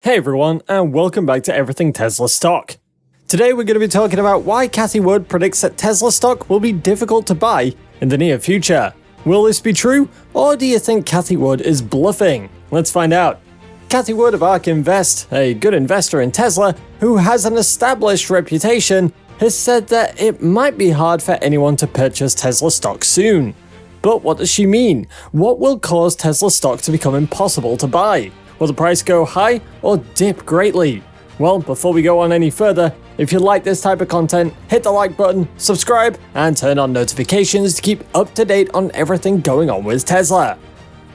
Hey everyone, and welcome back to Everything Tesla Stock. Today we're going to be talking about why Cathie Wood predicts that Tesla stock will be difficult to buy in the near future. Will this be true, or do you think Cathie Wood is bluffing? Let's find out. Cathie Wood of ARK Invest, a good investor in Tesla who has an established reputation, has said that it might be hard for anyone to purchase Tesla stock soon. But what does she mean? What will cause Tesla stock to become impossible to buy? Will the price go high or dip greatly? Well, before we go on any further, if you like this type of content, hit the like button, subscribe, and turn on notifications to keep up to date on everything going on with Tesla.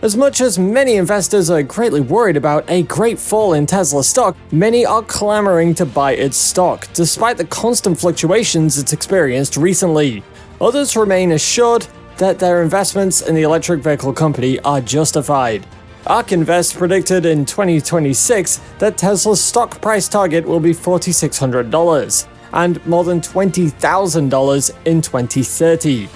As much as many investors are greatly worried about a great fall in Tesla stock, many are clamoring to buy its stock, despite the constant fluctuations it's experienced recently. Others remain assured that their investments in the electric vehicle company are justified. ARK Invest predicted in 2026 that Tesla's stock price target will be $4,600 and more than $20,000 in 2030.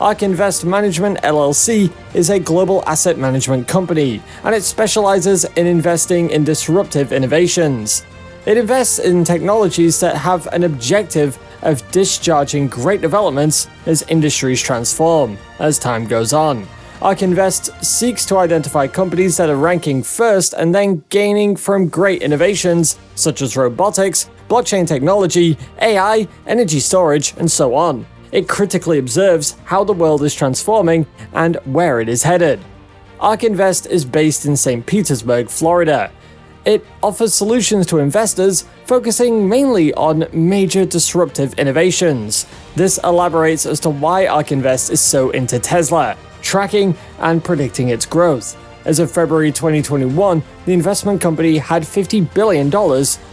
ARK Invest Management LLC is a global asset management company, and it specializes in investing in disruptive innovations. It invests in technologies that have an objective of discharging great developments as industries transform as time goes on. ARK Invest seeks to identify companies that are ranking first and then gaining from great innovations such as robotics, blockchain technology, AI, energy storage, and so on. It critically observes how the world is transforming and where it is headed. ARK Invest is based in St. Petersburg, Florida. It offers solutions to investors, focusing mainly on major disruptive innovations. This elaborates as to why ARK Invest is so into Tesla, tracking and predicting its growth. As of February 2021, the investment company had $50 billion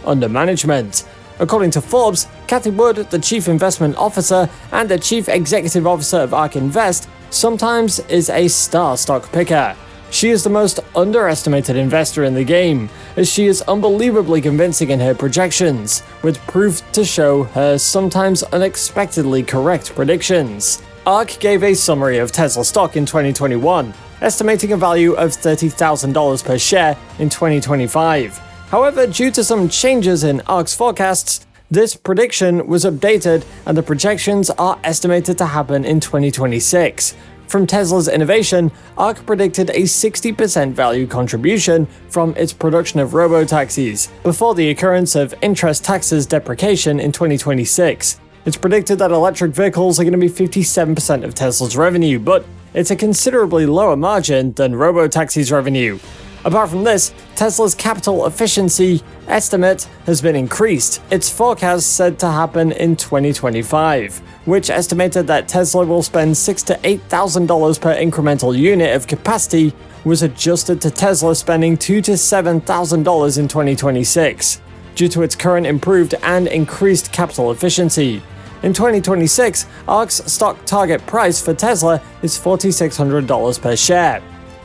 under management. According to Forbes, Cathie Wood, the chief investment officer and the chief executive officer of ARK Invest, sometimes is a star stock picker. She is the most underestimated investor in the game, as she is unbelievably convincing in her projections, with proof to show her sometimes unexpectedly correct predictions. ARK gave a summary of Tesla stock in 2021, estimating a value of $30,000 per share in 2025. However, due to some changes in ARK's forecasts, this prediction was updated and the projections are estimated to happen in 2026. From Tesla's innovation, ARK predicted a 60% value contribution from its production of robotaxis, before the occurrence of interest taxes deprecation in 2026. It's predicted that electric vehicles are going to be 57% of Tesla's revenue, but it's a considerably lower margin than robotaxis' revenue. Apart from this, Tesla's capital efficiency estimate has been increased. Its forecast said to happen in 2025, which estimated that Tesla will spend $6,000 to $8,000 per incremental unit of capacity, was adjusted to Tesla spending $2,000 to $7,000 in 2026, due to its current improved and increased capital efficiency. In 2026, ARK's stock target price for Tesla is $4,600 per share.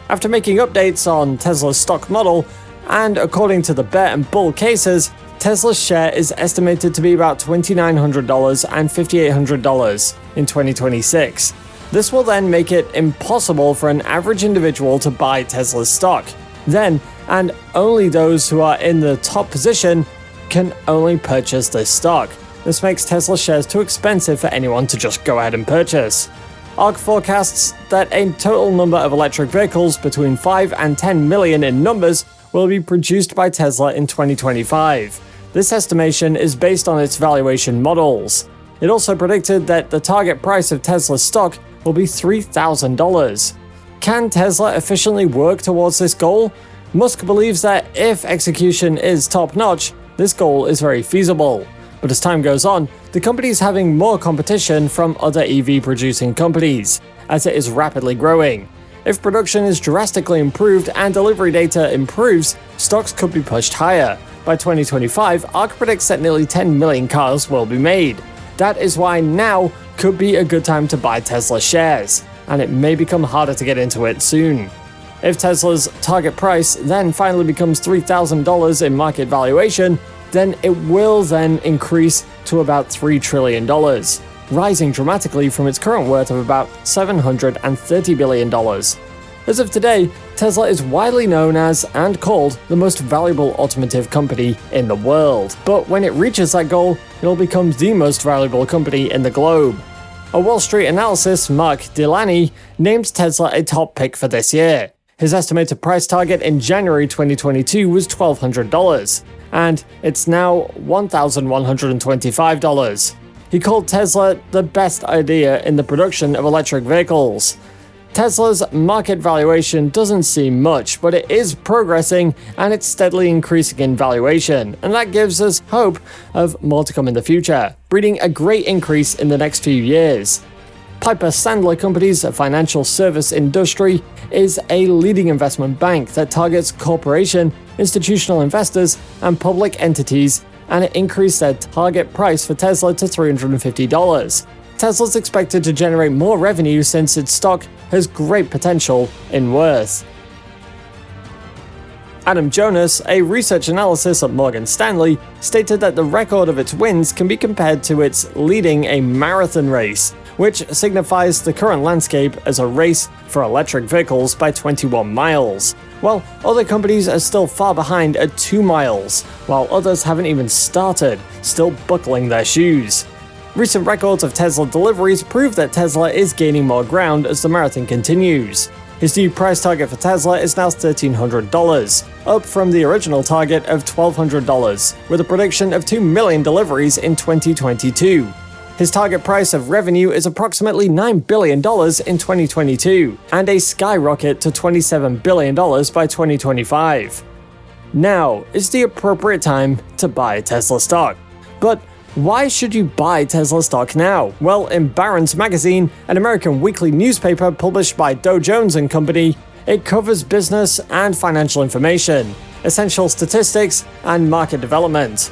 After making updates on Tesla's stock model, and according to the bear and bull cases, Tesla's share is estimated to be about $2,900 and $5,800 in 2026. This will then make it impossible for an average individual to buy Tesla's stock. Then, and only those who are in the top position can only purchase this stock. This makes Tesla shares too expensive for anyone to just go ahead and purchase. ARK forecasts that a total number of electric vehicles between 5 and 10 million in numbers will be produced by Tesla in 2025. This estimation is based on its valuation models. It also predicted that the target price of Tesla's stock will be $3,000. Can Tesla efficiently work towards this goal? Musk believes that if execution is top-notch, this goal is very feasible. But as time goes on, the company is having more competition from other EV producing companies, as it is rapidly growing. If production is drastically improved and delivery data improves, stocks could be pushed higher. By 2025, ARK predicts that nearly 10 million cars will be made. That is why now could be a good time to buy Tesla shares, and it may become harder to get into it soon. If Tesla's target price then finally becomes $3,000 in market valuation, then it will then increase to about $3 trillion, rising dramatically from its current worth of about $730 billion. As of today, Tesla is widely known as and called the most valuable automotive company in the world. But when it reaches that goal, it'll become the most valuable company in the globe. A Wall Street analyst, Mark Delaney, named Tesla a top pick for this year. His estimated price target in January 2022 was $1,200, and it's now $1,125. He called Tesla the best idea in the production of electric vehicles. Tesla's market valuation doesn't seem much, but it is progressing and it's steadily increasing in valuation, and that gives us hope of more to come in the future, breeding a great increase in the next few years. Piper Sandler Companies, a financial service industry, is a leading investment bank that targets corporation, institutional investors, and public entities, and it increased their target price for Tesla to $350. Tesla's expected to generate more revenue since its stock has great potential in worth. Adam Jonas, a research analyst at Morgan Stanley, stated that the record of its wins can be compared to its leading a marathon race, which signifies the current landscape as a race for electric vehicles by 21 miles. While other companies are still far behind at 2 miles, while others haven't even started, still buckling their shoes. Recent records of Tesla deliveries prove that Tesla is gaining more ground as the marathon continues. His new price target for Tesla is now $1,300, up from the original target of $1,200, with a prediction of 2 million deliveries in 2022. His target price of revenue is approximately $9 billion in 2022, and a skyrocket to $27 billion by 2025. Now is the appropriate time to buy Tesla stock. But why should you buy Tesla stock now? Well, in Barron's magazine, an American weekly newspaper published by Dow Jones & Company, it covers business and financial information, essential statistics, and market development.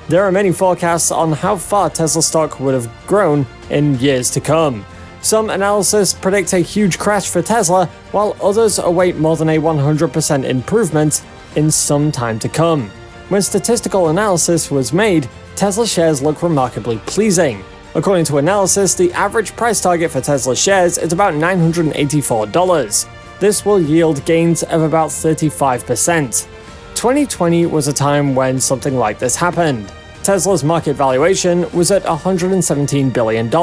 There are many forecasts on how far Tesla stock would have grown in years to come. Some analysts predict a huge crash for Tesla, while others await more than a 100% improvement in some time to come. When statistical analysis was made, Tesla shares look remarkably pleasing. According to analysis, the average price target for Tesla shares is about $984. This will yield gains of about 35%. 2020 was a time when something like this happened. Tesla's market valuation was at $117 billion,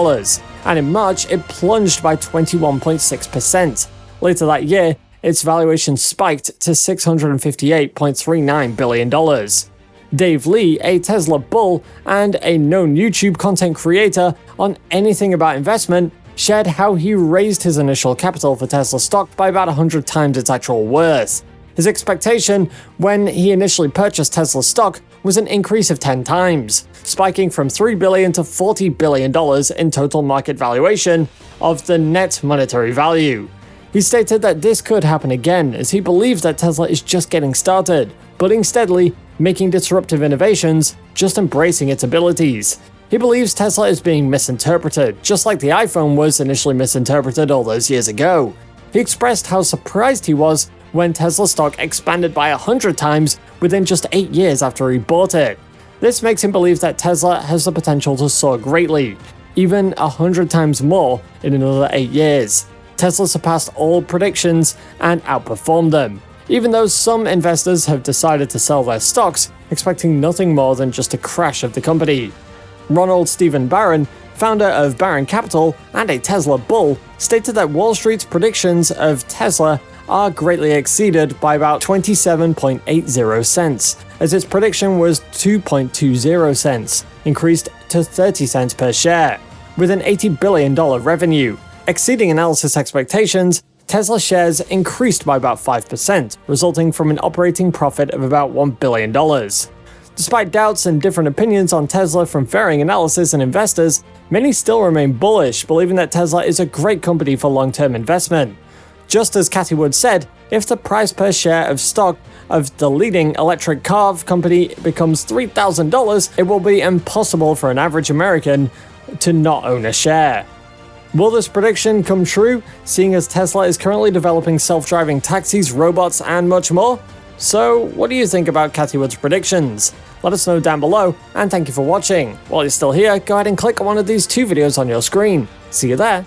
and in March it plunged by 21.6%. Later that year, its valuation spiked to $658.39 billion. Dave Lee, a Tesla bull and a known YouTube content creator on anything about investment, shared how he raised his initial capital for Tesla stock by about 100 times its actual worth. His expectation when he initially purchased Tesla stock was an increase of 10 times, spiking from $3 billion to $40 billion in total market valuation of the net monetary value. He stated that this could happen again, as he believes that Tesla is just getting started, building steadily, making disruptive innovations, just embracing its abilities. He believes Tesla is being misinterpreted, just like the iPhone was initially misinterpreted all those years ago. He expressed how surprised he was when Tesla stock expanded by 100 times within just 8 years after he bought it. This makes him believe that Tesla has the potential to soar greatly, even 100 times more in another 8 years. Tesla surpassed all predictions and outperformed them, even though some investors have decided to sell their stocks, expecting nothing more than just a crash of the company. Ronald Stephen Barron, founder of Barron Capital and a Tesla bull, stated that Wall Street's predictions of Tesla are greatly exceeded by about 27.80 cents, as its prediction was 2.20 cents, increased to 30 cents per share, with an $80 billion revenue. Exceeding analysis expectations, Tesla shares increased by about 5%, resulting from an operating profit of about $1 billion. Despite doubts and different opinions on Tesla from varying analysis and investors, many still remain bullish, believing that Tesla is a great company for long-term investment. Just as Cathie Wood said, if the price per share of stock of the leading electric car company becomes $3,000, it will be impossible for an average American to not own a share. Will this prediction come true, seeing as Tesla is currently developing self-driving taxis, robots, and much more? So, what do you think about Cathie Wood's predictions? Let us know down below, and thank you for watching. While you're still here, go ahead and click on one of these 2 videos on your screen. See you there.